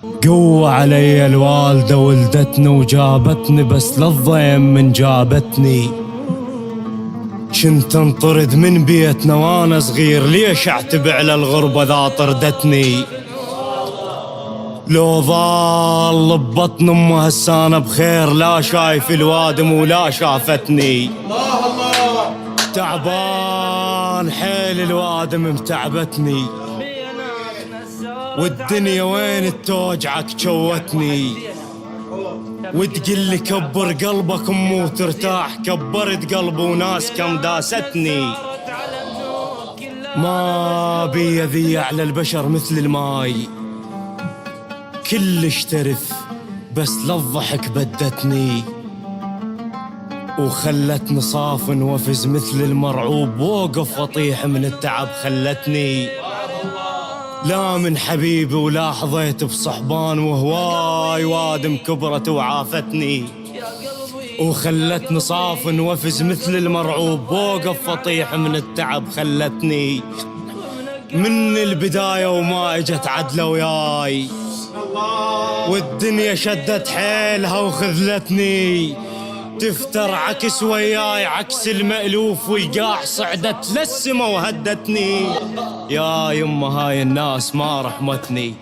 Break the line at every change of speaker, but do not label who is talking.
قوة علي الوالدة ولدتني وجابتني، بس للضيم من جابتني. شنت انطرد من بيتنا وانا صغير، ليش اعتب على الغربة ذا طردتني؟ لو ظل ببطن امها السانة بخير، لا شايف الوادم ولا شافتني.
الله الله
تعبان حيل الوادم متعبتني، والدنيا وين توجعك جوتني. وتقلي كبر قلبك مو ترتاح، كبرت قلب وناس كم داستني. ما بي ذي على البشر مثل الماي، كلش ترف بس للضحك بدتني، وخلتني صافن وفز مثل المرعوب، ووقف وطيح من التعب خلتني. لا من حبيبي ولا حظيت بصحبان، وهواي وادم كبرت وعافتني، وخلتني صافن وفز مثل المرعوب، ووقف وطيح من التعب خلتني. من البداية وما اجت عدلة وياي، والدنيا شدت حيلها وخذلتني. تفتر عكس وياي عكس المألوف، ويقاع صعدت للسما وهدتني. يا يما هاي الناس ما رحمتني.